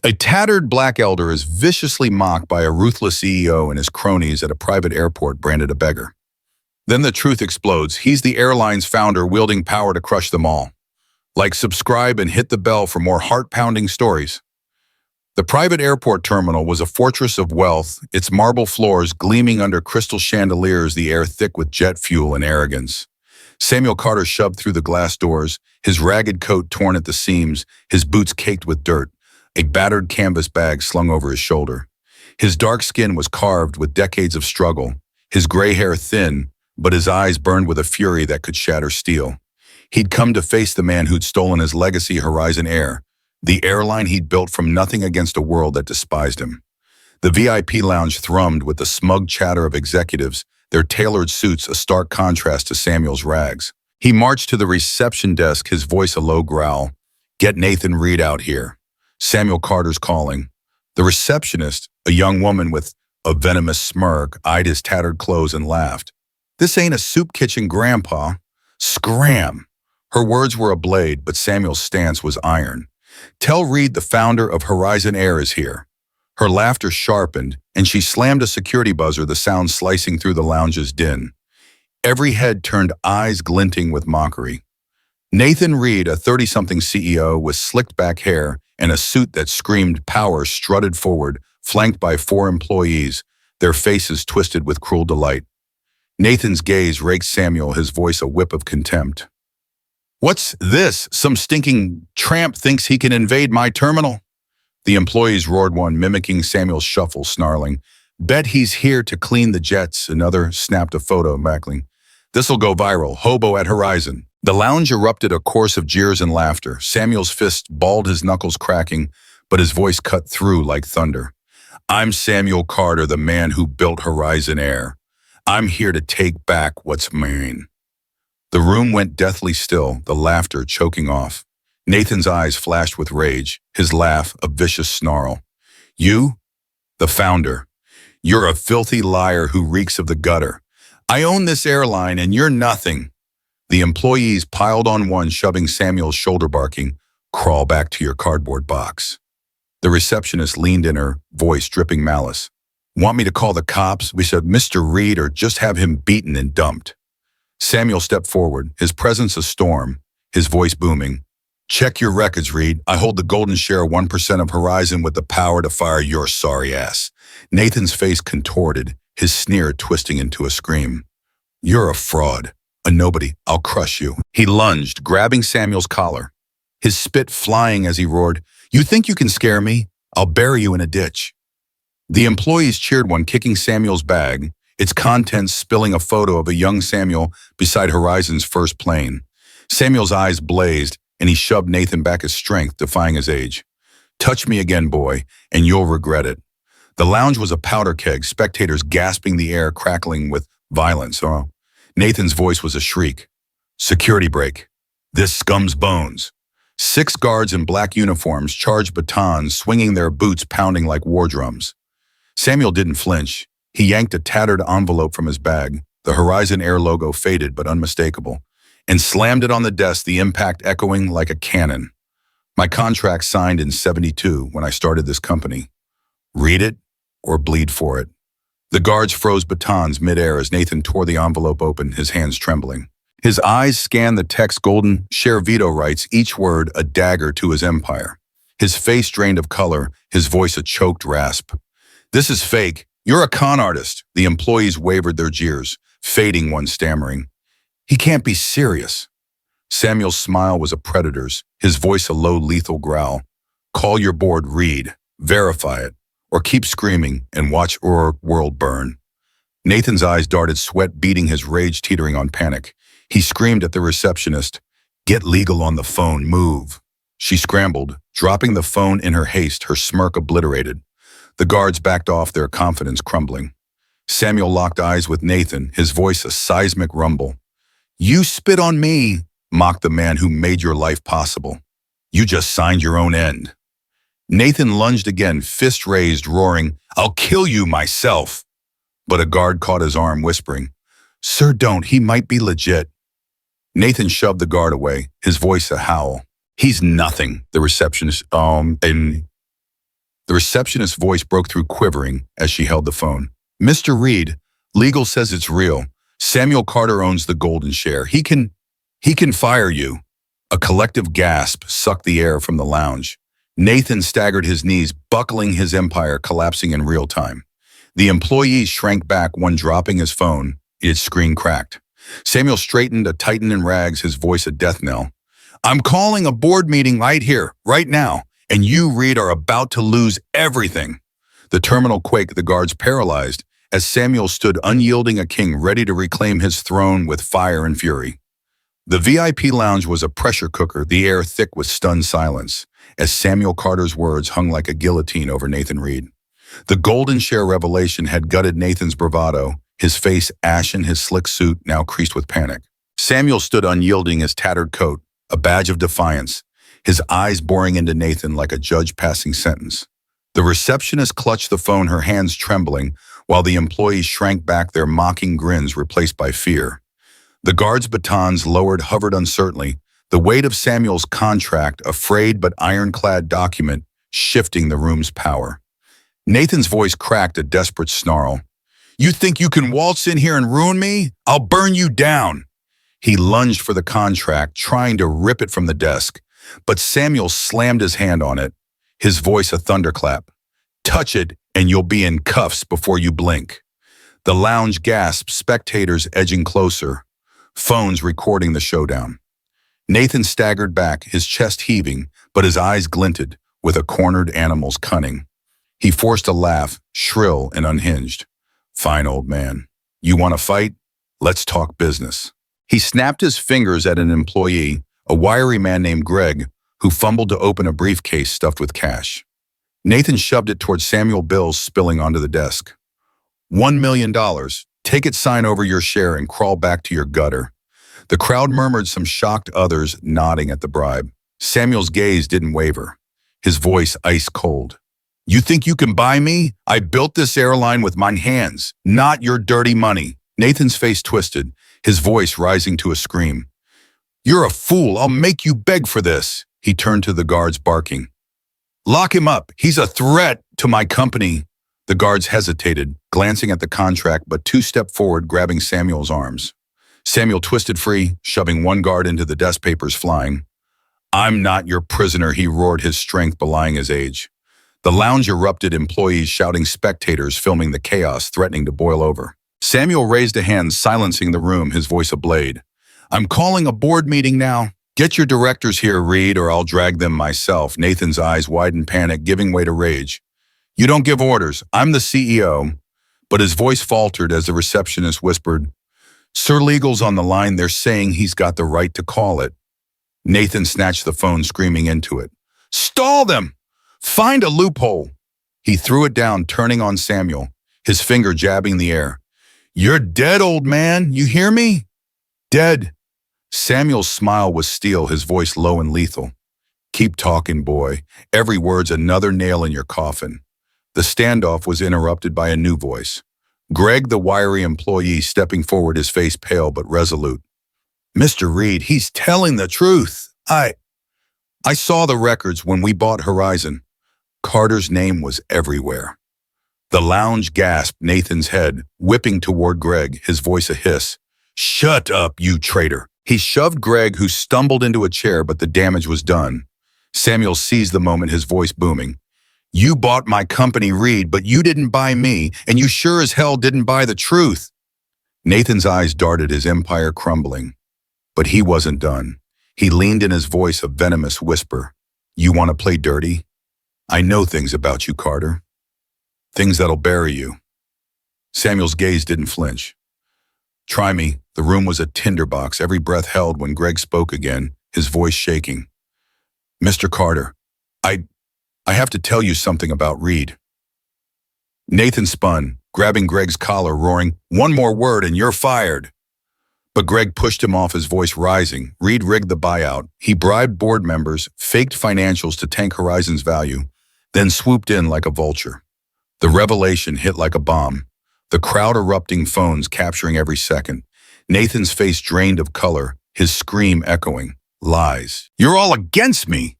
A tattered black elder is viciously mocked by a ruthless CEO and his cronies at a private airport branded a beggar. Then the truth explodes. He's the airline's founder wielding power to crush them all. Like, subscribe, and hit the bell for more heart-pounding stories. The private airport terminal was a fortress of wealth, its marble floors gleaming under crystal chandeliers, the air thick with jet fuel and arrogance. Samuel Carter shoved through the glass doors, his ragged coat torn at the seams, his boots caked with dirt, a battered canvas bag slung over his shoulder. His dark skin was carved with decades of struggle, his gray hair thin, but his eyes burned with a fury that could shatter steel. He'd come to face the man who'd stolen his legacy, Horizon Air, the airline he'd built from nothing against a world that despised him. The VIP lounge thrummed with the smug chatter of executives, their tailored suits a stark contrast to Samuel's rags. He marched to the reception desk, his voice a low growl. "Get Nathan Reed out here. Samuel Carter's calling." The receptionist, a young woman with a venomous smirk, eyed his tattered clothes and laughed. "This ain't a soup kitchen, Grandpa." Scram! Her words were a blade, but Samuel's stance was iron. "Tell Reed the founder of Horizon Air is here." Her laughter sharpened, and she slammed a security buzzer, the sound slicing through the lounge's din. Every head turned, eyes glinting with mockery. Nathan Reed, a 30-something CEO with slicked back hair and a suit that screamed power, strutted forward, flanked by 4 employees, their faces twisted with cruel delight. Nathan's gaze raked Samuel, his voice a whip of contempt. "What's this? Some stinking tramp thinks he can invade my terminal?" The employees roared, one mimicking Samuel's shuffle, snarling. "Bet he's here to clean the jets." Another snapped a photo, backling. "This'll go viral. Hobo at Horizon." The lounge erupted a chorus of jeers and laughter. Samuel's fist balled, his knuckles cracking, but his voice cut through like thunder. "I'm Samuel Carter, the man who built Horizon Air. I'm here to take back what's mine." The room went deathly still, the laughter choking off. Nathan's eyes flashed with rage, his laugh a vicious snarl. "You? The founder. You're a filthy liar who reeks of the gutter. I own this airline and you're nothing." The employees piled on one, shoving Samuel's shoulder, barking, "Crawl back to your cardboard box." The receptionist leaned in, her voice dripping malice. "Want me to call the cops? We said Mr. Reed, or just have him beaten and dumped." Samuel stepped forward, his presence a storm, his voice booming. "Check your records, Reed. I hold the golden share of 1% of Horizon with the power to fire your sorry ass." Nathan's face contorted, his sneer twisting into a scream. "You're a fraud, a nobody. I'll crush you." He lunged, grabbing Samuel's collar, his spit flying as he roared, "You think you can scare me? I'll bury you in a ditch." The employees cheered, one kicking Samuel's bag, its contents spilling a photo of a young Samuel beside Horizon's first plane. Samuel's eyes blazed, and he shoved Nathan back his strength, defying his age. "Touch me again, boy, and you'll regret it." The lounge was a powder keg, spectators gasping, the air crackling with violence. Oh, Nathan's voice was a shriek. "Security break. This scum's bones." 6 guards in black uniforms charged batons, swinging their boots pounding like war drums. Samuel didn't flinch. He yanked a tattered envelope from his bag, the Horizon Air logo faded but unmistakable, and slammed it on the desk, the impact echoing like a cannon. "My contract signed in '72 when I started this company. Read it or bleed for it." The guards froze batons midair as Nathan tore the envelope open, his hands trembling. His eyes scanned the text, golden share veto rights, each word a dagger to his empire. His face drained of color, his voice a choked rasp. "This is fake. You're a con artist." The employees wavered, their jeers, fading, one stammering. "He can't be serious." Samuel's smile was a predator's, his voice a low, lethal growl. "Call your board, Reed. Verify it. Or keep screaming and watch our world burn." Nathan's eyes darted, sweat beading, his rage teetering on panic. He screamed at the receptionist, "Get legal on the phone, move." She scrambled, dropping the phone in her haste, her smirk obliterated. The guards backed off, their confidence crumbling. Samuel locked eyes with Nathan, his voice a seismic rumble. "You spit on me," mocked the man who made your life possible. "You just signed your own end." Nathan lunged again, fist raised, roaring, "I'll kill you myself." But a guard caught his arm, whispering, "Sir, don't. He might be legit." Nathan shoved the guard away, his voice a howl. "He's nothing," the receptionist, and The receptionist's voice broke through, quivering as she held the phone. Mr. Reed, legal says it's real. Samuel Carter owns the golden share. He can fire you. A collective gasp sucked the air from the lounge. Nathan staggered his knees, buckling, his empire collapsing in real time. The employees shrank back, one dropping his phone. Its screen cracked. Samuel straightened, a titan in rags, his voice a death knell. I'm calling a board meeting right here, right now, and you, Reed, are about to lose everything. The terminal quaked, the guards paralyzed, as Samuel stood unyielding, a king ready to reclaim his throne with fire and fury. The VIP lounge was a pressure cooker, the air thick with stunned silence, as Samuel Carter's words hung like a guillotine over Nathan Reed. The golden share revelation had gutted Nathan's bravado, his face ashen, his slick suit now creased with panic. Samuel stood unyielding, his tattered coat a badge of defiance, his eyes boring into Nathan like a judge passing sentence. The receptionist clutched the phone, her hands trembling, while the employees shrank back, their mocking grins replaced by fear. The guards' batons lowered, hovered uncertainly, the weight of Samuel's contract, a frayed but ironclad document, shifting the room's power. Nathan's voice cracked, a desperate snarl. You think you can waltz in here and ruin me? I'll burn you down. He lunged for the contract, trying to rip it from the desk, but Samuel slammed his hand on it, his voice a thunderclap. Touch it, and you'll be in cuffs before you blink. The lounge gasped, spectators edging closer, phones recording the showdown. Nathan staggered back, his chest heaving, but his eyes glinted with a cornered animal's cunning. He forced a laugh, shrill and unhinged. Fine, old man. You want to fight? Let's talk business. He snapped his fingers at an employee, a wiry man named Greg, who fumbled to open a briefcase stuffed with cash. Nathan shoved it toward Samuel, bills spilling onto the desk. $1 million. Take it, sign over your share, and crawl back to your gutter. The crowd murmured, some shocked, others nodding at the bribe. Samuel's gaze didn't waver, his voice ice cold. You think you can buy me? I built this airline with my hands, not your dirty money. Nathan's face twisted, his voice rising to a scream. You're a fool. I'll make you beg for this. He turned to the guards, barking. Lock him up. He's a threat to my company. The guards hesitated, glancing at the contract, but two stepped forward, grabbing Samuel's arms. Samuel twisted free, shoving one guard into the desk, papers flying. I'm not your prisoner, he roared, his strength belying his age. The lounge erupted, employees shouting, spectators filming the chaos, threatening to boil over. Samuel raised a hand, silencing the room, his voice a blade. I'm calling a board meeting now. Get your directors here, Reed, or I'll drag them myself. Nathan's eyes widened, panic giving way to rage. You don't give orders. I'm the CEO. But his voice faltered as the receptionist whispered, Sir Legal's on the line. They're saying he's got the right to call it. Nathan snatched the phone, screaming into it. Stall them! Find a loophole! He threw it down, turning on Samuel, his finger jabbing the air. You're dead, old man. You hear me? Dead. Samuel's smile was steel, his voice low and lethal. Keep talking, boy. Every word's another nail in your coffin. The standoff was interrupted by a new voice. Greg, the wiry employee, stepping forward, his face pale but resolute. Mr. Reed, he's telling the truth. I saw the records when we bought Horizon. Carter's name was everywhere. The lounge gasped, Nathan's head, whipping toward Greg, his voice a hiss. Shut up, you traitor. He shoved Greg, who stumbled into a chair, but the damage was done. Samuel seized the moment, his voice booming. You bought my company, Reed, but you didn't buy me, and you sure as hell didn't buy the truth. Nathan's eyes darted, his empire crumbling. But he wasn't done. He leaned in, his voice a venomous whisper. You want to play dirty? I know things about you, Carter. Things that'll bury you. Samuel's gaze didn't flinch. Try me. The room was a tinderbox, every breath held when Greg spoke again, his voice shaking. Mr. Carter, I have to tell you something about Reed. Nathan spun, grabbing Greg's collar, roaring, One more word and you're fired. But Greg pushed him off, his voice rising. Reed rigged the buyout. He bribed board members, faked financials to tank Horizon's value, then swooped in like a vulture. The revelation hit like a bomb. The crowd erupting, phones capturing every second. Nathan's face drained of color, his scream echoing. Lies. You're all against me.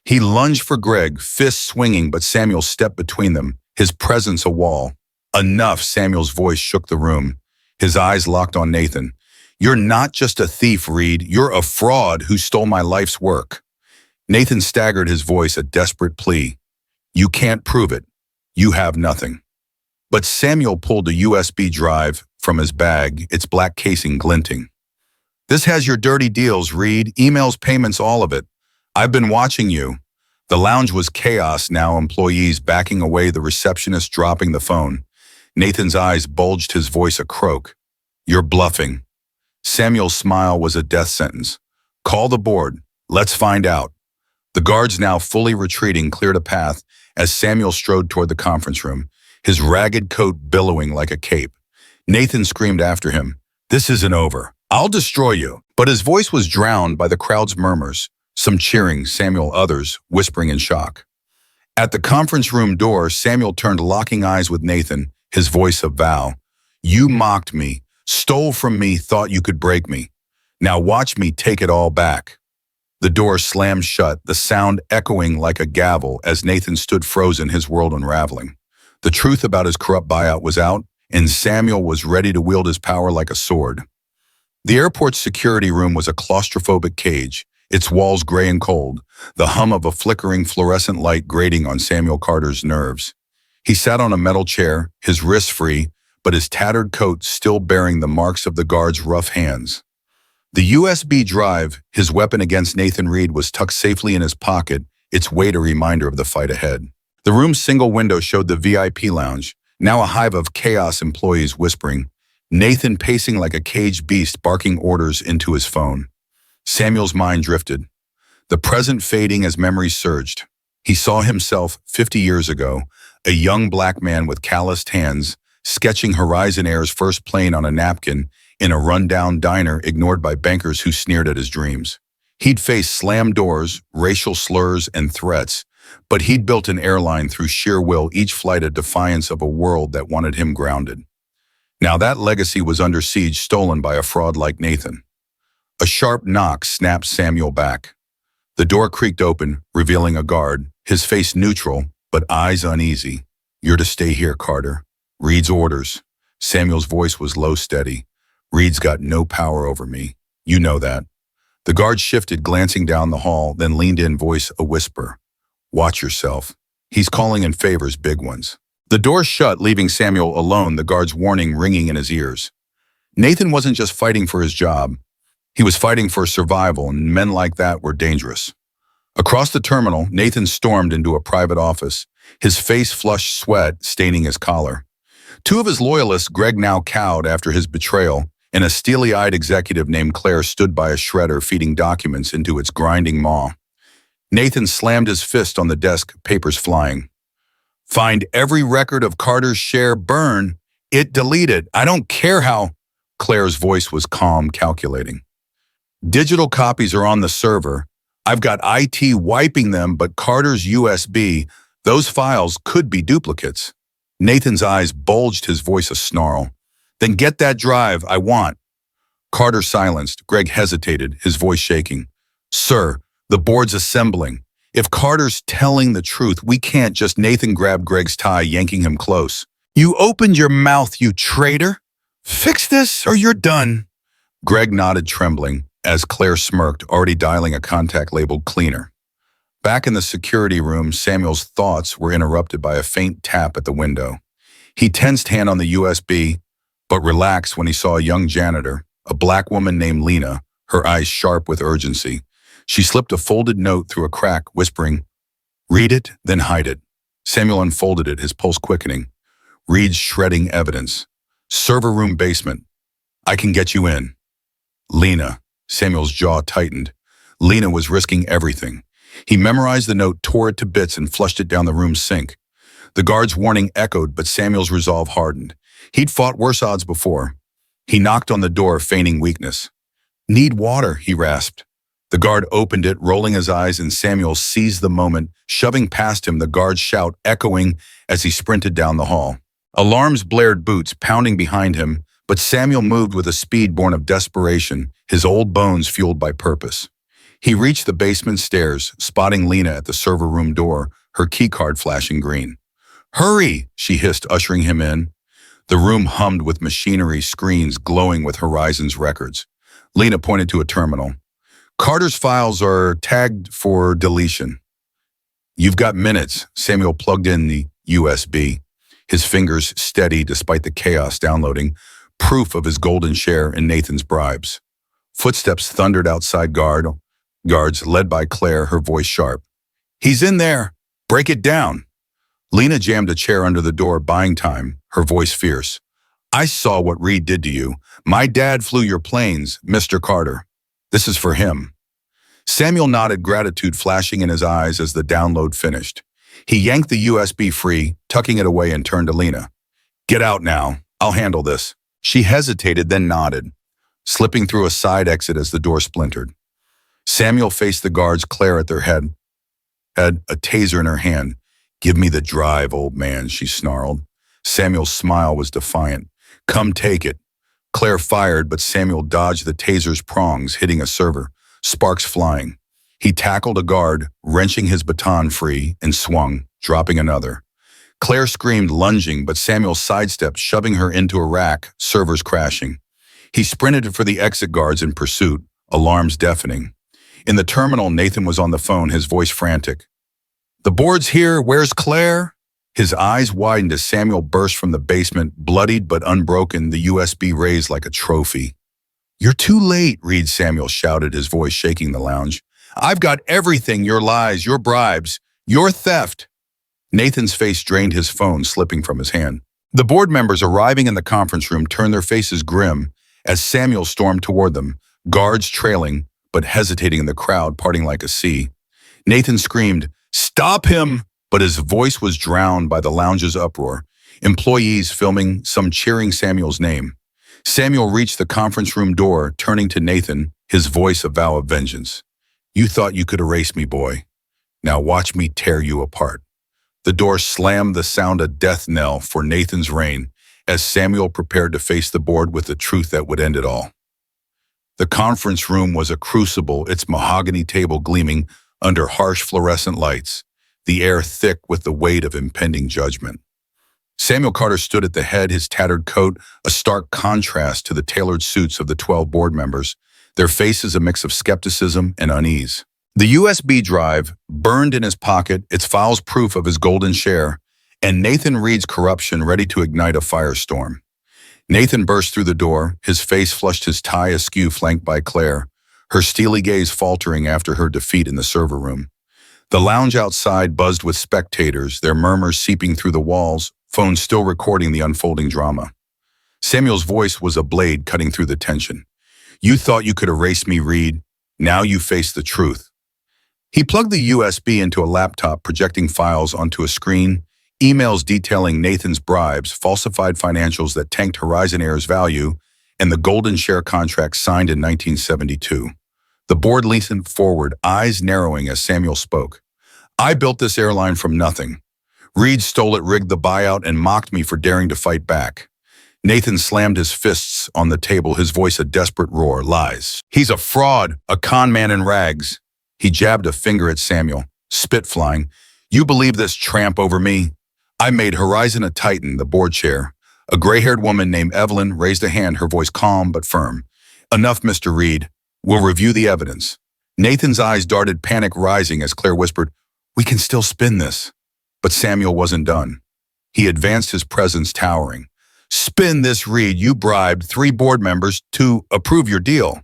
He lunged for Greg, fists swinging, but Samuel stepped between them, his presence a wall. Enough, Samuel's voice shook the room. His eyes locked on Nathan. You're not just a thief, Reed. You're a fraud who stole my life's work. Nathan staggered, his voice a desperate plea. You can't prove it. You have nothing. But Samuel pulled a USB drive from his bag, its black casing glinting. This has your dirty deals, Reed. Emails, payments, all of it. I've been watching you. The lounge was chaos now, employees backing away, the receptionist dropping the phone. Nathan's eyes bulged, his voice a croak. You're bluffing. Samuel's smile was a death sentence. Call the board. Let's find out. The guards, now fully retreating, cleared a path as Samuel strode toward the conference room, his ragged coat billowing like a cape. Nathan screamed after him, This isn't over. I'll destroy you. But his voice was drowned by the crowd's murmurs, some cheering, Samuel, others whispering in shock. At the conference room door, Samuel turned, locking eyes with Nathan, his voice a vow. You mocked me, stole from me, thought you could break me. Now watch me take it all back. The door slammed shut, the sound echoing like a gavel as Nathan stood frozen, his world unraveling. The truth about his corrupt buyout was out, and Samuel was ready to wield his power like a sword. The airport's security room was a claustrophobic cage, its walls gray and cold, the hum of a flickering fluorescent light grating on Samuel Carter's nerves. He sat on a metal chair, his wrists free, but his tattered coat still bearing the marks of the guards' rough hands. The USB drive, his weapon against Nathan Reed, was tucked safely in his pocket, its weight a reminder of the fight ahead. The room's single window showed the VIP lounge, now a hive of chaos, employees whispering, Nathan pacing like a caged beast, barking orders into his phone. Samuel's mind drifted, the present fading as memories surged. He saw himself 50 years ago, a young black man with calloused hands, sketching Horizon Air's first plane on a napkin in a rundown diner, ignored by bankers who sneered at his dreams. He'd faced slammed doors, racial slurs, and threats, but he'd built an airline through sheer will, each flight a defiance of a world that wanted him grounded. Now that legacy was under siege, stolen by a fraud like Nathan. A sharp knock snapped Samuel back. The door creaked open, revealing a guard, his face neutral, but eyes uneasy. You're to stay here, Carter. Reed's orders. Samuel's voice was low, steady. Reed's got no power over me. You know that. The guard shifted, glancing down the hall, then leaned in, voice a whisper. Watch yourself. He's calling in favors, big ones. The door shut, leaving Samuel alone, the guard's warning ringing in his ears. Nathan wasn't just fighting for his job. He was fighting for survival, and men like that were dangerous. Across the terminal, Nathan stormed into a private office, his face flushed, sweat staining his collar. Two of his loyalists, Greg now cowed after his betrayal, and a steely-eyed executive named Claire stood by a shredder feeding documents into its grinding maw. Nathan slammed his fist on the desk, papers flying. Find every record of Carter's share, burn it, delete it. I don't care how. Claire's voice was calm, calculating. Digital copies are on the server. I've got IT wiping them, but Carter's USB, those files could be duplicates. Nathan's eyes bulged, his voice a snarl. Then get that drive, I want. Carter silenced. Greg hesitated, his voice shaking. Sir, the board's assembling. If Carter's telling the truth, we can't just. Nathan grabbed Greg's tie, yanking him close. You opened your mouth, you traitor. Fix this or you're done. Greg nodded, trembling, as Claire smirked, already dialing a contact labeled cleaner. Back in the security room, Samuel's thoughts were interrupted by a faint tap at the window. He tensed, hand on the USB, but relaxed when he saw a young janitor, a black woman named Lena, her eyes sharp with urgency. She slipped a folded note through a crack, whispering, Read it, then hide it. Samuel unfolded it, his pulse quickening. Reed's shredding evidence. Server room basement. I can get you in. Lena. Samuel's jaw tightened. Lena was risking everything. He memorized the note, tore it to bits, and flushed it down the room's sink. The guard's warning echoed, but Samuel's resolve hardened. He'd fought worse odds before. He knocked on the door, feigning weakness. Need water, he rasped. The guard opened it, rolling his eyes, and Samuel seized the moment, shoving past him, the guard's shout echoing as he sprinted down the hall. Alarms blared, boots pounding behind him, but Samuel moved with a speed born of desperation, his old bones fueled by purpose. He reached the basement stairs, spotting Lena at the server room door, her keycard flashing green. "Hurry!" she hissed, ushering him in. The room hummed with machinery, screens glowing with Horizon's records. Lena pointed to a terminal. "Carter's files are tagged for deletion." "You've got minutes." Samuel plugged in the USB, his fingers steady despite the chaos downloading, proof of his golden share in Nathan's bribes. Footsteps thundered outside guards led by Claire, her voice sharp. "He's in there! Break it down!" Lena jammed a chair under the door, buying time, her voice fierce. "I saw what Reed did to you. My dad flew your planes, Mr. Carter. This is for him." Samuel nodded, gratitude flashing in his eyes as the download finished. He yanked the USB free, tucking it away, and turned to Lena. "Get out now. I'll handle this." She hesitated, then nodded, slipping through a side exit as the door splintered. Samuel faced the guards, Claire at their head, had a taser in her hand. "Give me the drive, old man," she snarled. Samuel's smile was defiant. "Come take it." Claire fired, but Samuel dodged the taser's prongs, hitting a server, sparks flying. He tackled a guard, wrenching his baton free, and swung, dropping another. Claire screamed, lunging, but Samuel sidestepped, shoving her into a rack, servers crashing. He sprinted for the exit guards in pursuit, alarms deafening. In the terminal, Nathan was on the phone, his voice frantic. "The board's here. Where's Claire?" His eyes widened as Samuel burst from the basement, bloodied but unbroken, the USB raised like a trophy. "You're too late," Reed Samuel shouted, his voice shaking the lounge. "I've got everything, your lies, your bribes, your theft." Nathan's face drained, his phone slipping from his hand. The board members arriving in the conference room turned their faces grim as Samuel stormed toward them, guards trailing, but hesitating in the crowd, parting like a sea. Nathan screamed, "Stop him!" but his voice was drowned by the lounge's uproar, employees filming, some cheering Samuel's name. Samuel reached the conference room door, turning to Nathan, his voice a vow of vengeance. "You thought you could erase me, boy. Now watch me tear you apart." The door slammed, the sound a death knell for Nathan's reign, as Samuel prepared to face the board with the truth that would end it all. The conference room was a crucible, its mahogany table gleaming under harsh fluorescent lights, the air thick with the weight of impending judgment. Samuel Carter stood at the head, his tattered coat a stark contrast to the tailored suits of the 12 board members, their faces a mix of skepticism and unease. The USB drive burned in his pocket, its files proof of his golden share, and Nathan Reed's corruption ready to ignite a firestorm. Nathan burst through the door, his face flushed, his tie askew, flanked by Claire, her steely gaze faltering after her defeat in the server room. The lounge outside buzzed with spectators, their murmurs seeping through the walls, phones still recording the unfolding drama. Samuel's voice was a blade cutting through the tension. "You thought you could erase me, Reed. Now you face the truth." He plugged the USB into a laptop, projecting files onto a screen, emails detailing Nathan's bribes, falsified financials that tanked Horizon Air's value, and the golden share contract signed in 1972. The board leaned forward, eyes narrowing as Samuel spoke. "I built this airline from nothing. Reed stole it, rigged the buyout, and mocked me for daring to fight back." Nathan slammed his fists on the table, his voice a desperate roar. "Lies. He's a fraud, a con man in rags." He jabbed a finger at Samuel, spit flying. "You believe this tramp over me? I made Horizon a titan," the board chair, a gray-haired woman named Evelyn, raised a hand, her voice calm but firm. "Enough, Mr. Reed. We'll review the evidence." Nathan's eyes darted, panic rising as Claire whispered, "We can still spin this." But Samuel wasn't done. He advanced, his presence towering. "Spin this, Reed. You bribed 3 board members to approve your deal.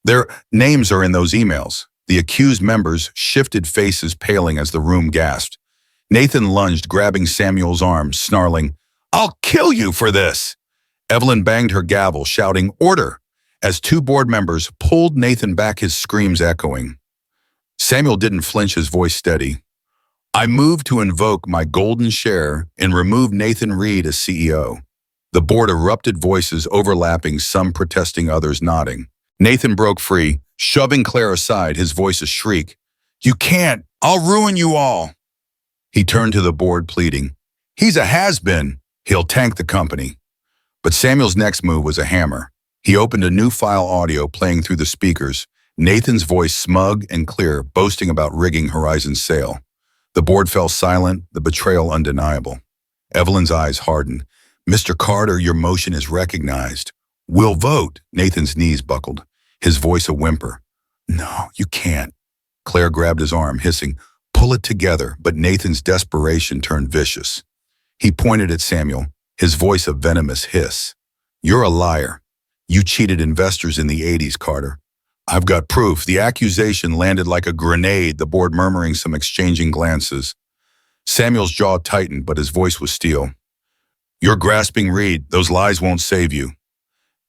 Their names are in those emails." The accused members shifted, faces paling as the room gasped. Nathan lunged, grabbing Samuel's arm, snarling, "I'll kill you for this." Evelyn banged her gavel, shouting, "Order," as 2 board members pulled Nathan back, his screams echoing. Samuel didn't flinch, his voice steady. "I move to invoke my golden share and remove Nathan Reed as CEO." The board erupted, voices overlapping, some protesting, others nodding. Nathan broke free, shoving Claire aside, his voice a shriek. "You can't! I'll ruin you all!" He turned to the board, pleading. "He's a has-been. He'll tank the company." But Samuel's next move was a hammer. He opened a new file, audio playing through the speakers, Nathan's voice smug and clear, boasting about rigging Horizon's sail. The board fell silent, the betrayal undeniable. Evelyn's eyes hardened. "Mr. Carter, your motion is recognized." "We'll vote." Nathan's knees buckled, his voice a whimper. "No, you can't." Claire grabbed his arm, hissing, "Pull it together," but Nathan's desperation turned vicious. He pointed at Samuel, his voice a venomous hiss. "You're a liar. You cheated investors in the '80s, Carter." "I've got proof." The accusation landed like a grenade, the board murmuring, some exchanging glances. Samuel's jaw tightened, but his voice was steel. "You're grasping, Reed. Those lies won't save you."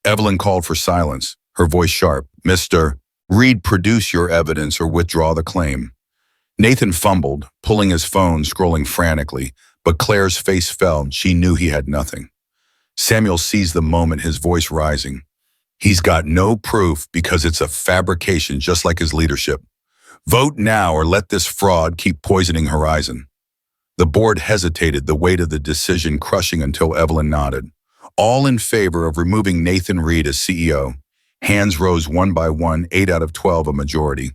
Evelyn called for silence, her voice sharp. "Mr. Reed, produce your evidence or withdraw the claim." Nathan fumbled, pulling his phone, scrolling frantically, but Claire's face fell and she knew he had nothing. Samuel seized the moment, his voice rising. "He's got no proof because it's a fabrication, just like his leadership. Vote now or let this fraud keep poisoning Horizon." The board hesitated, the weight of the decision crushing, until Evelyn nodded. All in favor of removing Nathan Reed as CEO. Hands rose one by one, 8 out of 12, a majority.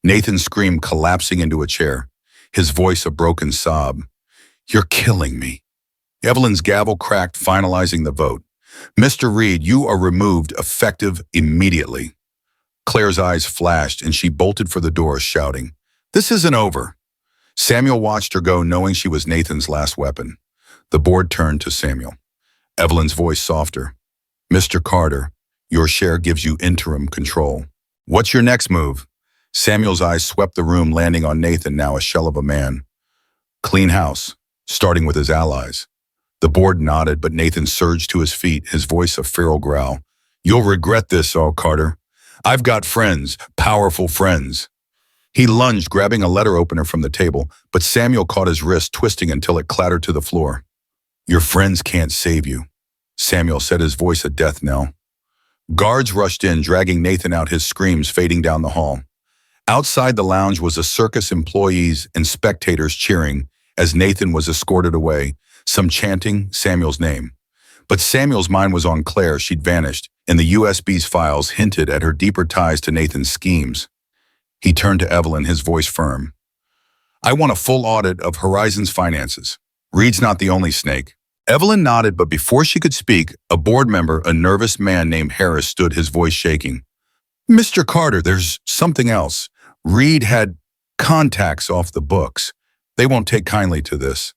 Nathan screamed, collapsing into a chair, his voice a broken sob. "You're killing me." Evelyn's gavel cracked, finalizing the vote. "Mr. Reed, you are removed, effective immediately." Claire's eyes flashed and she bolted for the door, shouting, "This isn't over." Samuel watched her go, knowing she was Nathan's last weapon. The board turned to Samuel. Evelyn's voice softer. "Mr. Carter, your share gives you interim control. What's your next move?" Samuel's eyes swept the room, landing on Nathan, now a shell of a man. "Clean house, starting with his allies." The board nodded, but Nathan surged to his feet, his voice a feral growl. "You'll regret this, Carter. I've got friends, powerful friends." He lunged, grabbing a letter opener from the table, but Samuel caught his wrist, twisting until it clattered to the floor. "Your friends can't save you," Samuel said, his voice a death knell. Guards rushed in, dragging Nathan out, his screams fading down the hall. Outside the lounge was a circus, employees and spectators cheering as Nathan was escorted away, some chanting Samuel's name. But Samuel's mind was on Claire. She'd vanished, and the USB's files hinted at her deeper ties to Nathan's schemes. He turned to Evelyn, his voice firm. "I want a full audit of Horizon's finances. Reed's not the only snake." Evelyn nodded, but before she could speak, a board member, a nervous man named Harris, stood, his voice shaking. "Mr. Carter, there's something else. Reed had contacts off the books. They won't take kindly to this."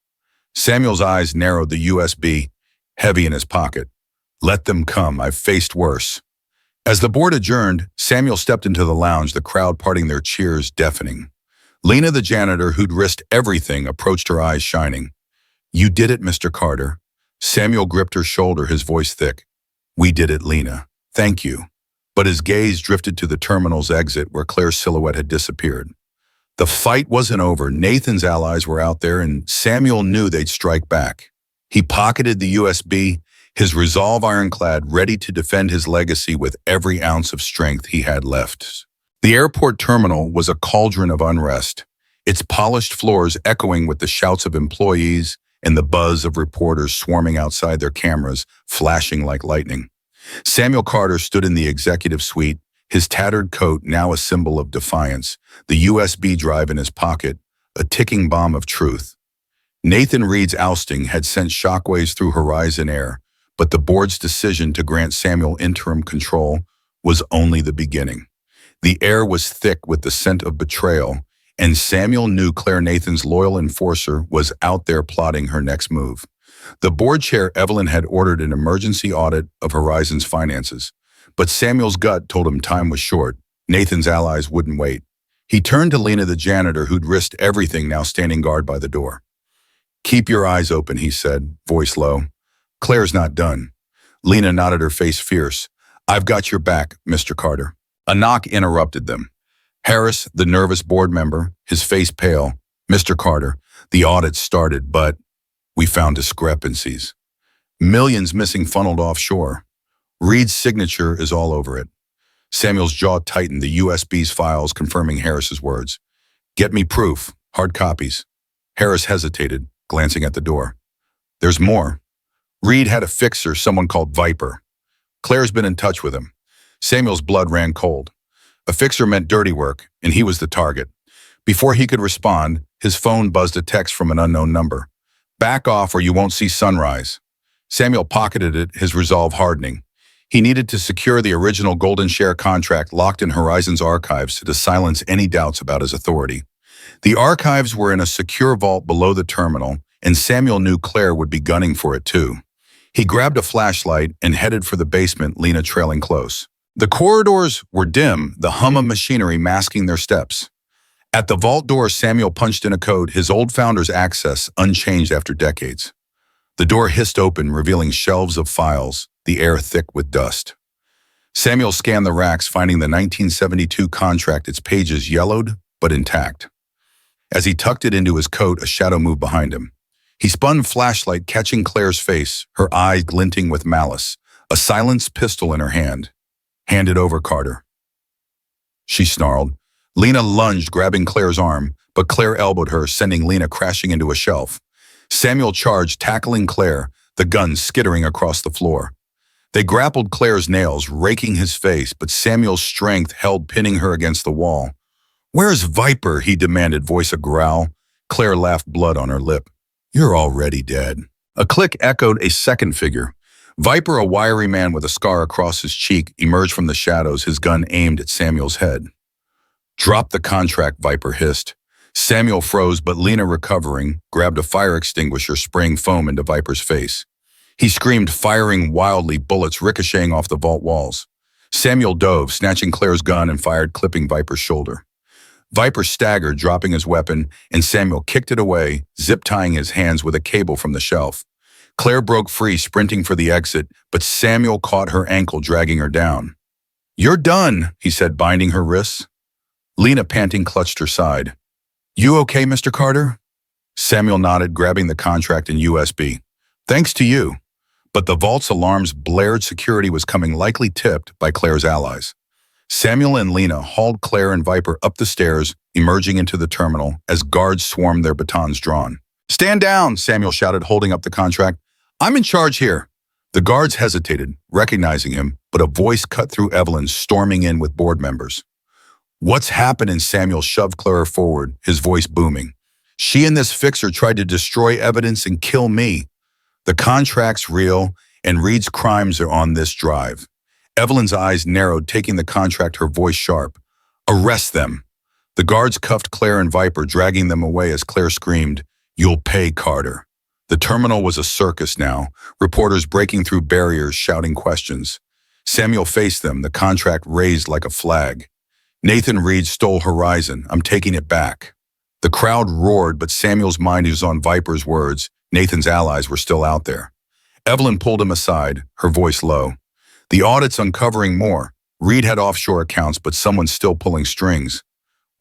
Samuel's eyes narrowed, the USB heavy in his pocket. "Let them come. I've faced worse." As the board adjourned, Samuel stepped into the lounge, the crowd parting their cheers deafening. Lena, the janitor, who'd risked everything, approached, her eyes shining. "You did it, Mr. Carter." Samuel gripped her shoulder, his voice thick. "We did it, Lena. Thank you." But his gaze drifted to the terminal's exit, where Claire's silhouette had disappeared. The fight wasn't over. Nathan's allies were out there, and Samuel knew they'd strike back. He pocketed the USB, his resolve ironclad, ready to defend his legacy with every ounce of strength he had left. The airport terminal was a cauldron of unrest, its polished floors echoing with the shouts of employees and the buzz of reporters swarming outside, their cameras flashing like lightning. Samuel Carter stood in the executive suite, his tattered coat now a symbol of defiance, the USB drive in his pocket, a ticking bomb of truth. Nathan Reed's ousting had sent shockwaves through Horizon Air, but the board's decision to grant Samuel interim control was only the beginning. The air was thick with the scent of betrayal, and Samuel knew Claire, Nathan's loyal enforcer, was out there plotting her next move. The board chair, Evelyn, had ordered an emergency audit of Horizon's finances, but Samuel's gut told him time was short. Nathan's allies wouldn't wait. He turned to Lena, the janitor, who'd risked everything, now standing guard by the door. "Keep your eyes open," he said, voice low. "Claire's not done." Lena nodded, her face fierce. "I've got your back, Mr. Carter." A knock interrupted them. Harris, the nervous board member, his face pale. "Mr. Carter, the audit started, but we found discrepancies. Millions missing, funneled offshore. Reed's signature is all over it." Samuel's jaw tightened, the USB's files confirming Harris's words. "Get me proof, hard copies." Harris hesitated, glancing at the door. "There's more. Reed had a fixer, someone called Viper. Claire's been in touch with him." Samuel's blood ran cold. A fixer meant dirty work, and he was the target. Before he could respond, his phone buzzed a text from an unknown number. "Back off or you won't see sunrise." Samuel pocketed it, his resolve hardening. He needed to secure the original Golden Share contract locked in Horizon's archives to silence any doubts about his authority. The archives were in a secure vault below the terminal, and Samuel knew Claire would be gunning for it too. He grabbed a flashlight and headed for the basement, Lena trailing close. The corridors were dim, the hum of machinery masking their steps. At the vault door, Samuel punched in a code, his old founder's access unchanged after decades. The door hissed open, revealing shelves of files, the air thick with dust. Samuel scanned the racks, finding the 1972 contract, its pages yellowed but intact. As he tucked it into his coat, a shadow moved behind him. He spun flashlight, catching Claire's face, her eyes glinting with malice, a silenced pistol in her hand. "Hand it over, Carter," she snarled. Lena lunged, grabbing Claire's arm, but Claire elbowed her, sending Lena crashing into a shelf. Samuel charged, tackling Claire, the gun skittering across the floor. They grappled Claire's nails, raking his face, but Samuel's strength held, pinning her against the wall. "Where's Viper?" he demanded, voice a growl. Claire laughed, blood on her lip. "You're already dead." A click echoed, a second figure. Viper, a wiry man with a scar across his cheek, emerged from the shadows, his gun aimed at Samuel's head. "Drop the contract," Viper hissed. Samuel froze, but Lena, recovering, grabbed a fire extinguisher, spraying foam into Viper's face. He screamed, firing wildly, bullets ricocheting off the vault walls. Samuel dove, snatching Claire's gun, and fired, clipping Viper's shoulder. Viper staggered, dropping his weapon, and Samuel kicked it away, zip-tying his hands with a cable from the shelf. Claire broke free, sprinting for the exit, but Samuel caught her ankle, dragging her down. "You're done," he said, binding her wrists. Lena, panting, clutched her side. "You okay, Mr. Carter?" Samuel nodded, grabbing the contract and USB. "Thanks to you." But the vault's alarms blared. Security was coming, likely tipped by Claire's allies. Samuel and Lena hauled Claire and Viper up the stairs, emerging into the terminal as guards swarmed, their batons drawn. "Stand down," Samuel shouted, holding up the contract. "I'm in charge here." The guards hesitated, recognizing him, but a voice cut through Evelyn, storming in with board members. "What's happening?" Samuel shoved Claire forward, his voice booming. "She and this fixer tried to destroy evidence and kill me. The contract's real, and Reed's crimes are on this drive." Evelyn's eyes narrowed, taking the contract, her voice sharp. "Arrest them." The guards cuffed Claire and Viper, dragging them away as Claire screamed, "You'll pay, Carter." The terminal was a circus now, reporters breaking through barriers, shouting questions. Samuel faced them, the contract raised like a flag. "Nathan Reed stole Horizon. I'm taking it back." The crowd roared, but Samuel's mind was on Viper's words. Nathan's allies were still out there. Evelyn pulled him aside, her voice low. "The audit's uncovering more. Reed had offshore accounts, but someone's still pulling strings.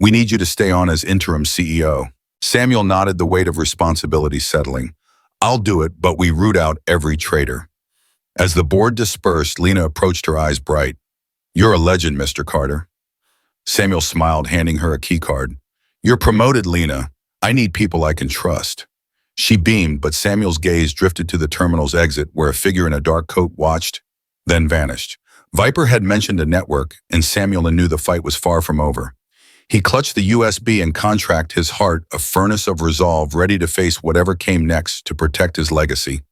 We need you to stay on as interim CEO." Samuel nodded, the weight of responsibility settling. "I'll do it, but we root out every traitor." As the board dispersed, Lena approached, her eyes bright. "You're a legend, Mr. Carter." Samuel smiled, handing her a key card. "You're promoted, Lena. I need people I can trust." She beamed, but Samuel's gaze drifted to the terminal's exit, where a figure in a dark coat watched, then vanished. Viper had mentioned a network, and Samuel knew the fight was far from over. He clutched the USB and contract, his heart a furnace of resolve, ready to face whatever came next to protect his legacy.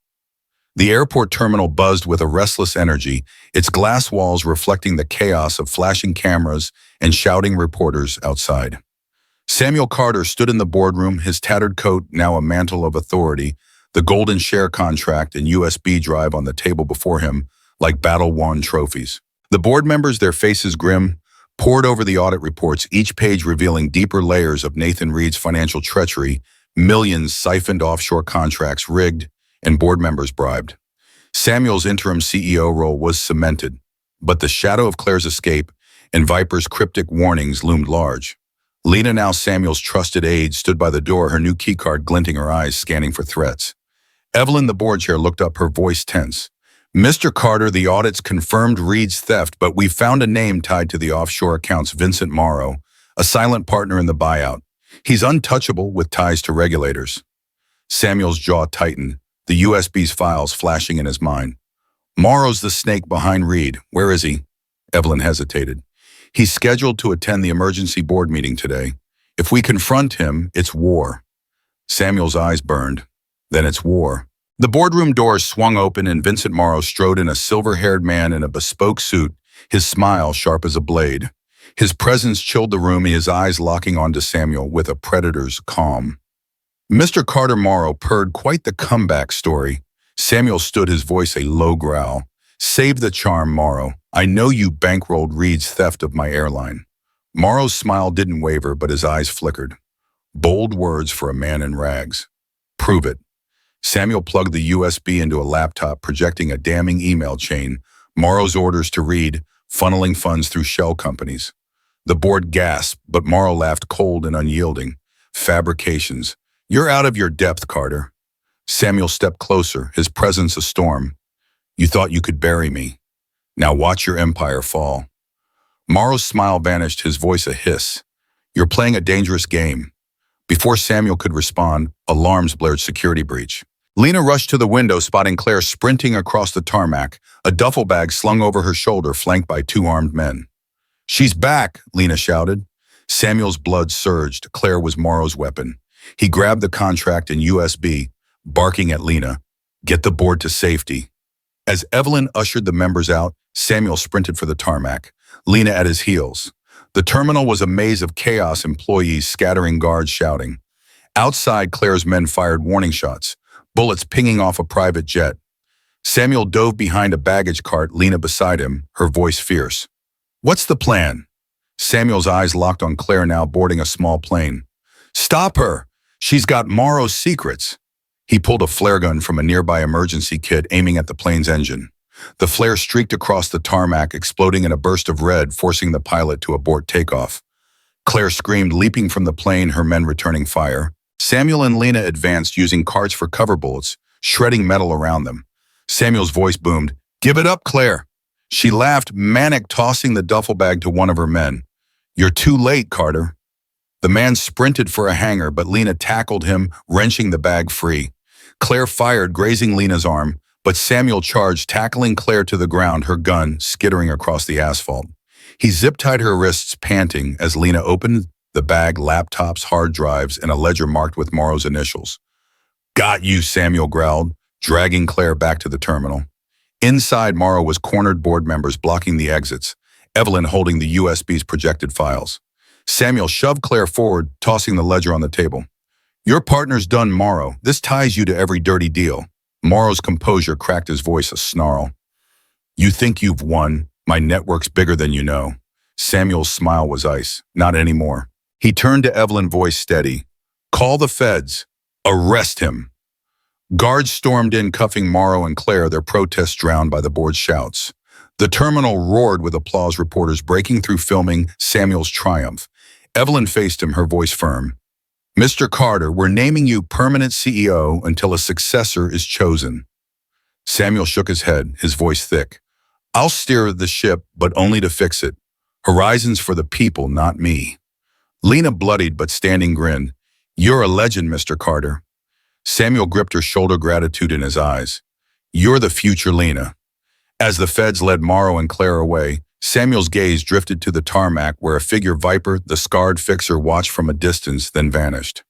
The airport terminal buzzed with a restless energy, its glass walls reflecting the chaos of flashing cameras and shouting reporters outside. Samuel Carter stood in the boardroom, his tattered coat now a mantle of authority, the Golden Share contract and USB drive on the table before him like battle-worn trophies. The board members, their faces grim, pored over the audit reports, each page revealing deeper layers of Nathan Reed's financial treachery, millions siphoned, offshore contracts rigged, and board members bribed. Samuel's interim CEO role was cemented, but the shadow of Claire's escape and Viper's cryptic warnings loomed large. Lena, now Samuel's trusted aide, stood by the door, her new keycard glinting, her eyes scanning for threats. Evelyn, the board chair, looked up, her voice tense. "Mr. Carter, the audits confirmed Reed's theft, but we found a name tied to the offshore accounts, Vincent Morrow, a silent partner in the buyout. He's untouchable with ties to regulators." Samuel's jaw tightened, the USB's files flashing in his mind. "Morrow's the snake behind Reed. Where is he?" Evelyn hesitated. He's scheduled to attend the emergency board meeting today. If we confront him, it's war. Samuel's eyes burned. Then it's war. The boardroom doors swung open and Vincent Morrow strode in, a silver-haired man in a bespoke suit, his smile sharp as a blade. His presence chilled the room, his eyes locking onto Samuel with a predator's calm. Mr. Carter Morrow purred quite the comeback story. Samuel stood, his voice a low growl. Save the charm, Morrow. I know you bankrolled Reed's theft of my airline. Morrow's smile didn't waver, but his eyes flickered. Bold words for a man in rags. Prove it. Samuel plugged the USB into a laptop, projecting a damning email chain. Morrow's orders to Reed, funneling funds through shell companies. The board gasped, but Morrow laughed, cold and unyielding. Fabrications. You're out of your depth, Carter. Samuel stepped closer, his presence a storm. You thought you could bury me. Now watch your empire fall. Morrow's smile vanished, his voice a hiss. You're playing a dangerous game. Before Samuel could respond, alarms blared, security breach. Lena rushed to the window, spotting Claire sprinting across the tarmac, a duffel bag slung over her shoulder, flanked by two armed men. She's back, Lena shouted. Samuel's blood surged. Claire was Morrow's weapon. He grabbed the contract and USB, barking at Lena, "Get the board to safety." As Evelyn ushered the members out, Samuel sprinted for the tarmac, Lena at his heels. The terminal was a maze of chaos, employees scattering, guards shouting. Outside, Claire's men fired warning shots, bullets pinging off a private jet. Samuel dove behind a baggage cart, Lena beside him, her voice fierce. What's the plan? Samuel's eyes locked on Claire, now boarding a small plane. Stop her! She's got Morrow's secrets. He pulled a flare gun from a nearby emergency kit, aiming at the plane's engine. The flare streaked across the tarmac, exploding in a burst of red, forcing the pilot to abort takeoff. Claire screamed, leaping from the plane, her men returning fire. Samuel and Lena advanced, using carts for cover bullets, shredding metal around them. Samuel's voice boomed, "Give it up, Claire." She laughed, manic, tossing the duffel bag to one of her men. "You're too late, Carter." The man sprinted for a hangar, but Lena tackled him, wrenching the bag free. Claire fired, grazing Lena's arm, but Samuel charged, tackling Claire to the ground, her gun skittering across the asphalt. He zip-tied her wrists, panting, as Lena opened the bag, laptops, hard drives, and a ledger marked with Morrow's initials. "Got you," Samuel growled, dragging Claire back to the terminal. Inside, Morrow was cornered, board members blocking the exits, Evelyn holding the USB's projected files. Samuel shoved Claire forward, tossing the ledger on the table. "Your partner's done, Morrow. This ties you to every dirty deal." Morrow's composure cracked, his voice a snarl. "You think you've won? My network's bigger than you know." Samuel's smile was ice. "Not anymore." He turned to Evelyn, voice steady. "Call the feds. Arrest him." Guards stormed in, cuffing Morrow and Claire, their protests drowned by the board's shouts. The terminal roared with applause, reporters breaking through, filming Samuel's triumph. Evelyn faced him, her voice firm. "Mr. Carter, we're naming you permanent CEO until a successor is chosen." Samuel shook his head, his voice thick. "I'll steer the ship, but only to fix it. Horizons for the people, not me." Lena bloodied but standing grinned. "You're a legend, Mr. Carter." Samuel gripped her shoulder, gratitude in his eyes. "You're the future, Lena." As the feds led Morrow and Claire away, Samuel's gaze drifted to the tarmac, where a figure, Viper, the scarred fixer, watched from a distance, then vanished.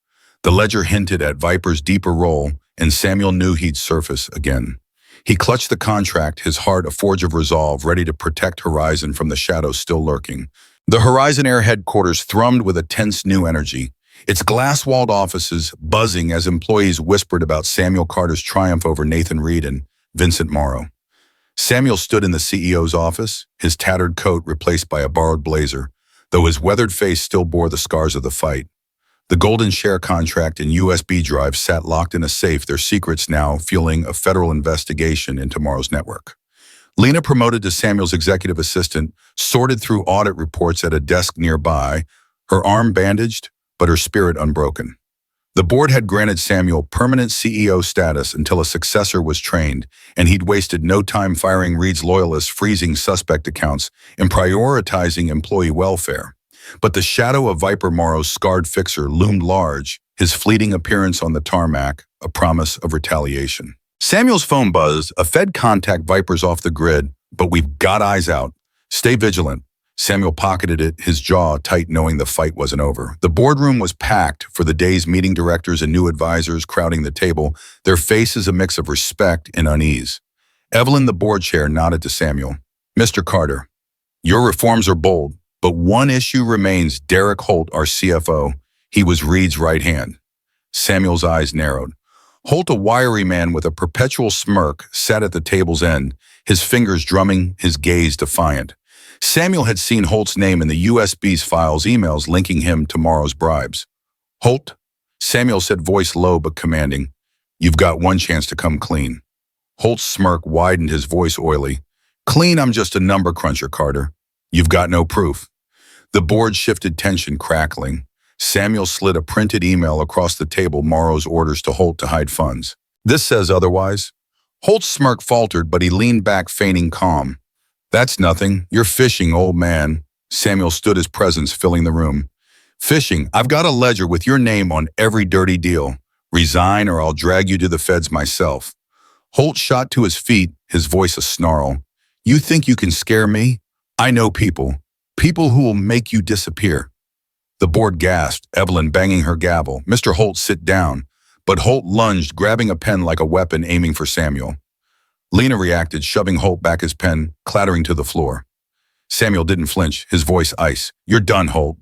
The ledger hinted at Viper's deeper role, and Samuel knew he'd surface again. He clutched the contract, his heart a forge of resolve, ready to protect Horizon from the shadows still lurking. The Horizon Air headquarters thrummed with a tense new energy, its glass-walled offices buzzing as employees whispered about Samuel Carter's triumph over Nathan Reed and Vincent Morrow. Samuel stood in the CEO's office, his tattered coat replaced by a borrowed blazer, though his weathered face still bore the scars of the fight. The golden share contract and USB drive sat locked in a safe, their secrets now fueling a federal investigation into Morrow's network. Lena, promoted to Samuel's executive assistant, sorted through audit reports at a desk nearby, her arm bandaged, but her spirit unbroken. The board had granted Samuel permanent CEO status until a successor was trained, and he'd wasted no time firing Reed's loyalists, freezing suspect accounts, and prioritizing employee welfare. But the shadow of Viper Morrow's scarred fixer loomed large, his fleeting appearance on the tarmac a promise of retaliation. Samuel's phone buzzed. A Fed contact. Viper's off the grid, but we've got eyes out. Stay vigilant. Samuel pocketed it, his jaw tight knowing the fight wasn't over. The boardroom was packed for the day's meeting, directors and new advisors crowding the table, their faces a mix of respect and unease. Evelyn, the board chair, nodded to Samuel. Mr. Carter, your reforms are bold, but one issue remains. Derek Holt, our CFO, he was Reed's right hand. Samuel's eyes narrowed. Holt, a wiry man with a perpetual smirk, sat at the table's end, his fingers drumming, his gaze defiant. Samuel had seen Holt's name in the USB's files, emails linking him to tomorrow's bribes. Holt, Samuel said, voice low but commanding, you've got one chance to come clean. Holt's smirk widened, his voice oily. Clean, I'm just a number cruncher, Carter. You've got no proof. The board shifted, tension crackling. Samuel slid a printed email across the table, Morrow's orders to Holt to hide funds. This says otherwise. Holt's smirk faltered, but he leaned back, feigning calm. That's nothing. You're fishing, old man. Samuel stood, his presence filling the room. Fishing. I've got a ledger with your name on every dirty deal. Resign or I'll drag you to the feds myself. Holt shot to his feet, his voice a snarl. You think you can scare me? I know people. People who will make you disappear. The board gasped, Evelyn banging her gavel. Mr. Holt, sit down. But Holt lunged, grabbing a pen like a weapon, aiming for Samuel. Lena reacted, shoving Holt back, his pen clattering to the floor. Samuel didn't flinch, his voice ice. You're done, Holt.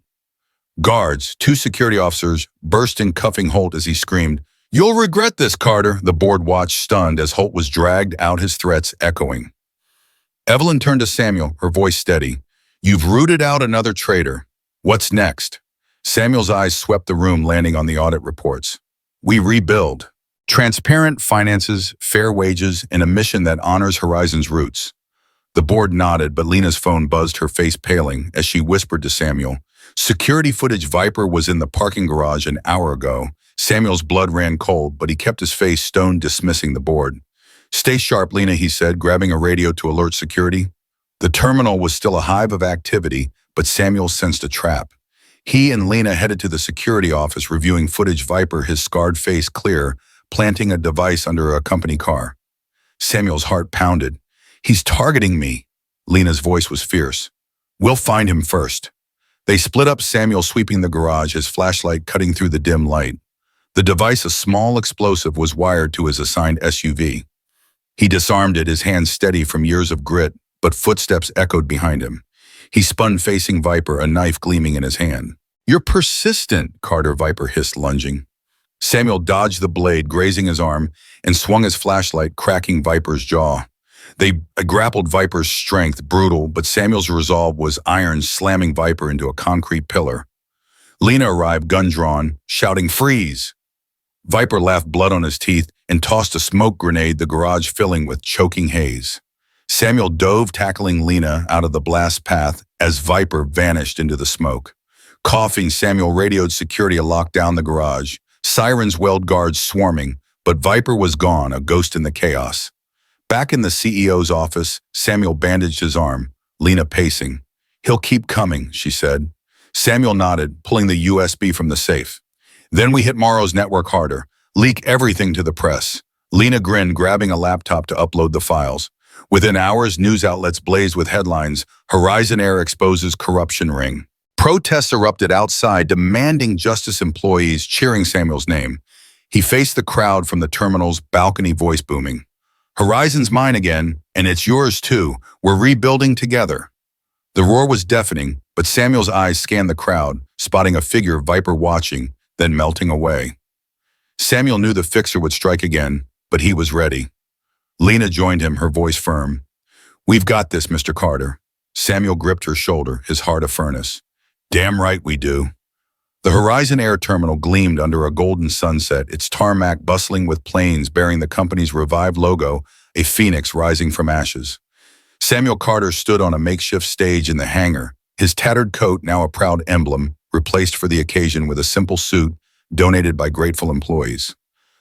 Guards, 2 security officers, burst in, cuffing Holt as he screamed, You'll regret this, Carter. The board watched, stunned, as Holt was dragged out, his threats echoing. Evelyn turned to Samuel, her voice steady. You've rooted out another traitor. What's next? Samuel's eyes swept the room, landing on the audit reports. We rebuild. Transparent finances, fair wages, and a mission that honors Horizon's roots. The board nodded, but Lena's phone buzzed, her face paling, as she whispered to Samuel. Security footage. Viper was in the parking garage an hour ago. Samuel's blood ran cold, but he kept his face stone, dismissing the board. Stay sharp, Lena, he said, grabbing a radio to alert security. The terminal was still a hive of activity, but Samuel sensed a trap. He and Lena headed to the security office, reviewing footage. Viper, his scarred face clear, planting a device under a company car. Samuel's heart pounded. He's targeting me. Lena's voice was fierce. We'll find him first. They split up, Samuel sweeping the garage, his flashlight cutting through the dim light. The device, a small explosive, was wired to his assigned SUV. He disarmed it, his hands steady from years of grit, but footsteps echoed behind him. He spun, facing Viper, a knife gleaming in his hand. You're persistent, Carter, Viper hissed, lunging. Samuel dodged the blade, grazing his arm, and swung his flashlight, cracking Viper's jaw. They grappled. Viper's strength, brutal, but Samuel's resolve was iron, slamming Viper into a concrete pillar. Lena arrived, gun drawn, shouting, Freeze! Viper laughed, blood on his teeth, and tossed a smoke grenade, the garage filling with choking haze. Samuel dove, tackling Lena out of the blast path as Viper vanished into the smoke. Coughing, Samuel radioed security to lock down the garage. Sirens wailed, guards swarming, but Viper was gone, a ghost in the chaos. Back in the CEO's office, Samuel bandaged his arm, Lena pacing. He'll keep coming, she said. Samuel nodded, pulling the USB from the safe. Then we hit Morrow's network harder, leak everything to the press. Lena grinned, grabbing a laptop to upload the files. Within hours, news outlets blazed with headlines, Horizon Air exposes corruption ring. Protests erupted outside, demanding justice, employees cheering Samuel's name. He faced the crowd from the terminal's balcony, voice booming. Horizon's mine again, and it's yours too. We're rebuilding together. The roar was deafening, but Samuel's eyes scanned the crowd, spotting a figure, Viper watching, then melting away. Samuel knew the fixer would strike again, but he was ready. Lena joined him, her voice firm. We've got this, Mr. Carter. Samuel gripped her shoulder, his heart a furnace. Damn right we do. The Horizon Air Terminal gleamed under a golden sunset, its tarmac bustling with planes bearing the company's revived logo, a phoenix rising from ashes. Samuel Carter stood on a makeshift stage in the hangar, his tattered coat now a proud emblem, replaced for the occasion with a simple suit donated by grateful employees.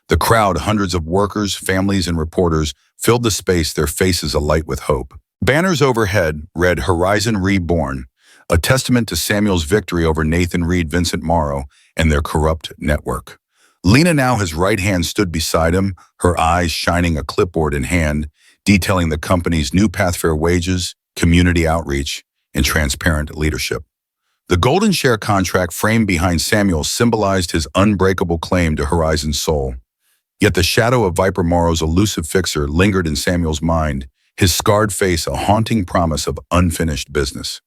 The crowd, hundreds of workers, families, and reporters, filled the space, their faces alight with hope. Banners overhead read Horizon Reborn, a testament to Samuel's victory over Nathan Reed, Vincent Morrow, and their corrupt network. Lena, now his right hand, stood beside him, her eyes shining, a clipboard in hand, detailing the company's new path, fair wages, community outreach, and transparent leadership. The golden share contract framed behind Samuel symbolized his unbreakable claim to Horizon's soul. Yet the shadow of Viper Morrow's elusive fixer lingered in Samuel's mind, his scarred face a haunting promise of unfinished business.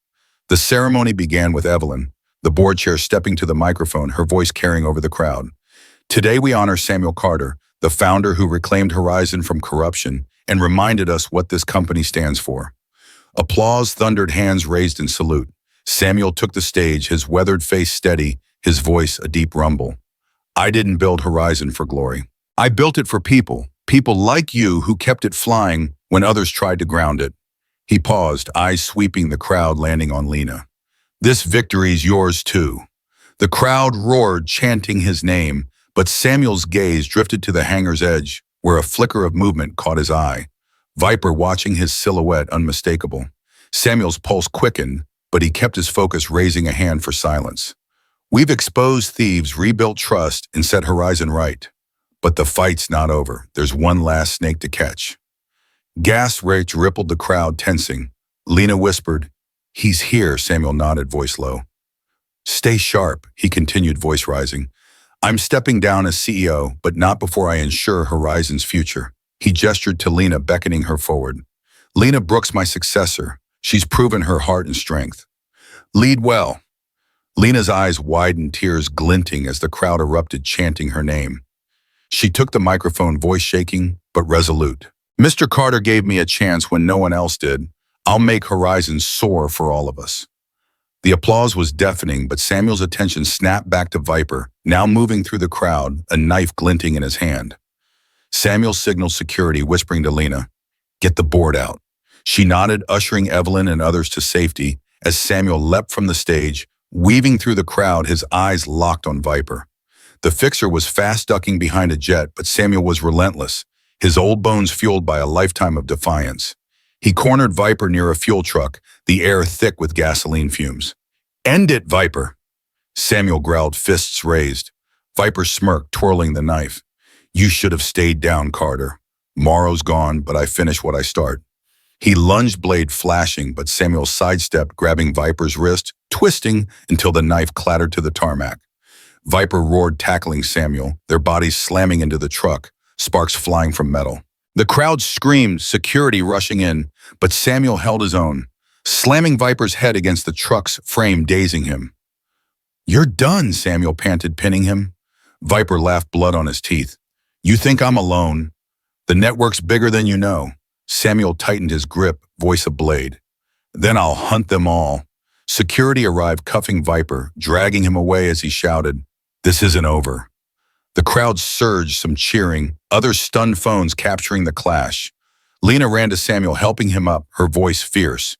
The ceremony began with Evelyn, the board chair stepping to the microphone, her voice carrying over the crowd. Today we honor Samuel Carter, the founder who reclaimed Horizon from corruption and reminded us what this company stands for. Applause thundered, hands raised in salute. Samuel took the stage, his weathered face steady, his voice a deep rumble. I didn't build Horizon for glory. I built it for people like you who kept it flying when others tried to ground it. He paused, eyes sweeping the crowd, landing on Lena. This victory's yours too. The crowd roared, chanting his name, but Samuel's gaze drifted to the hangar's edge, where a flicker of movement caught his eye. Viper watching his silhouette unmistakable. Samuel's pulse quickened, but he kept his focus, raising a hand for silence. We've exposed thieves, rebuilt trust, and set Horizon right. But the fight's not over. There's one last snake to catch. Gas rage rippled the crowd, tensing. Lena whispered, "He's here," Samuel nodded, voice low. "Stay sharp," he continued, voice rising. "I'm stepping down as CEO, but not before I ensure Horizon's future." He gestured to Lena, beckoning her forward. "Lena Brooks, my successor. She's proven her heart and strength. Lead well." Lena's eyes widened, tears glinting as the crowd erupted, chanting her name. She took the microphone, voice shaking, but resolute. "Mr. Carter gave me a chance when no one else did. I'll make Horizon soar for all of us." The applause was deafening, but Samuel's attention snapped back to Viper, now moving through the crowd, a knife glinting in his hand. Samuel signaled security, whispering to Lena, "Get the board out." She nodded, ushering Evelyn and others to safety as Samuel leapt from the stage, weaving through the crowd, his eyes locked on Viper. The fixer was fast ducking behind a jet, but Samuel was relentless, his old bones fueled by a lifetime of defiance. He cornered Viper near a fuel truck, the air thick with gasoline fumes. "End it, Viper!" Samuel growled, fists raised. Viper smirked, twirling the knife. "You should have stayed down, Carter. Morrow's gone, but I finish what I start." He lunged, blade flashing, but Samuel sidestepped, grabbing Viper's wrist, twisting until the knife clattered to the tarmac. Viper roared, tackling Samuel, their bodies slamming into the truck, sparks flying from metal. The crowd screamed, security rushing in, but Samuel held his own, slamming Viper's head against the truck's frame, dazing him. "You're done," Samuel panted, pinning him. Viper laughed, blood on his teeth. "You think I'm alone? The network's bigger than you know." Samuel tightened his grip, voice a blade. "Then I'll hunt them all." Security arrived, cuffing Viper, dragging him away as he shouted, "This isn't over." The crowd surged, some cheering, others stunned phones capturing the clash. Lena ran to Samuel, helping him up, her voice fierce.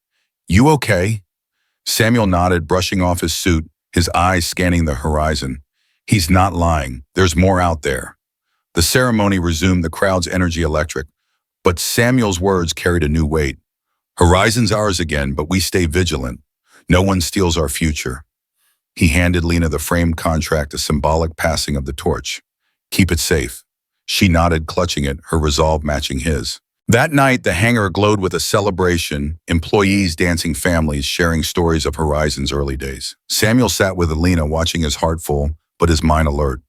"You okay?" Samuel nodded, brushing off his suit, his eyes scanning the horizon. "He's not lying. There's more out there." The ceremony resumed, the crowd's energy electric, but Samuel's words carried a new weight. "Horizon's ours again, but we stay vigilant. No one steals our future." He handed Lena the framed contract, a symbolic passing of the torch. "Keep it safe." She nodded, clutching it, her resolve matching his. That night, the hangar glowed with a celebration, employees dancing, families sharing stories of Horizon's early days. Samuel sat with Lena, watching, his heart full, but his mind alert.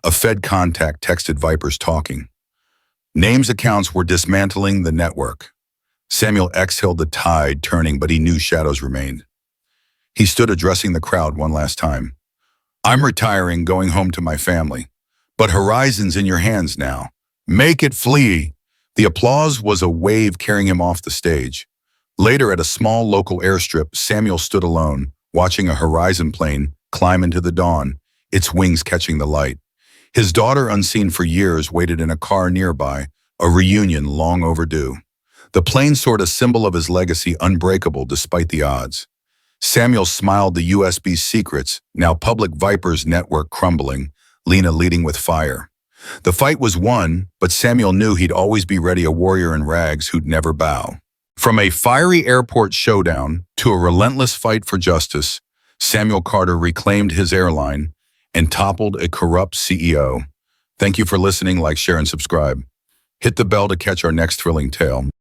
A Fed contact texted Viper's talking. Names accounts were dismantling the network. Samuel exhaled, the tide turning, but he knew shadows remained. He stood, addressing the crowd one last time. "I'm retiring, going home to my family. But Horizon's in your hands now. Make it flee." The applause was a wave carrying him off the stage. Later, at a small local airstrip, Samuel stood alone, watching a Horizon plane climb into the dawn, its wings catching the light. His daughter, unseen for years, waited in a car nearby, a reunion long overdue. The plane soared, a symbol of his legacy, unbreakable despite the odds. Samuel smiled, the USB secrets, now public, Viper's network crumbling, Lena leading with fire. The fight was won, but Samuel knew he'd always be ready, a warrior in rags who'd never bow. From a fiery airport showdown to a relentless fight for justice, Samuel Carter reclaimed his airline and toppled a corrupt CEO. Thank you for listening. Like, share, and subscribe. Hit the bell to catch our next thrilling tale.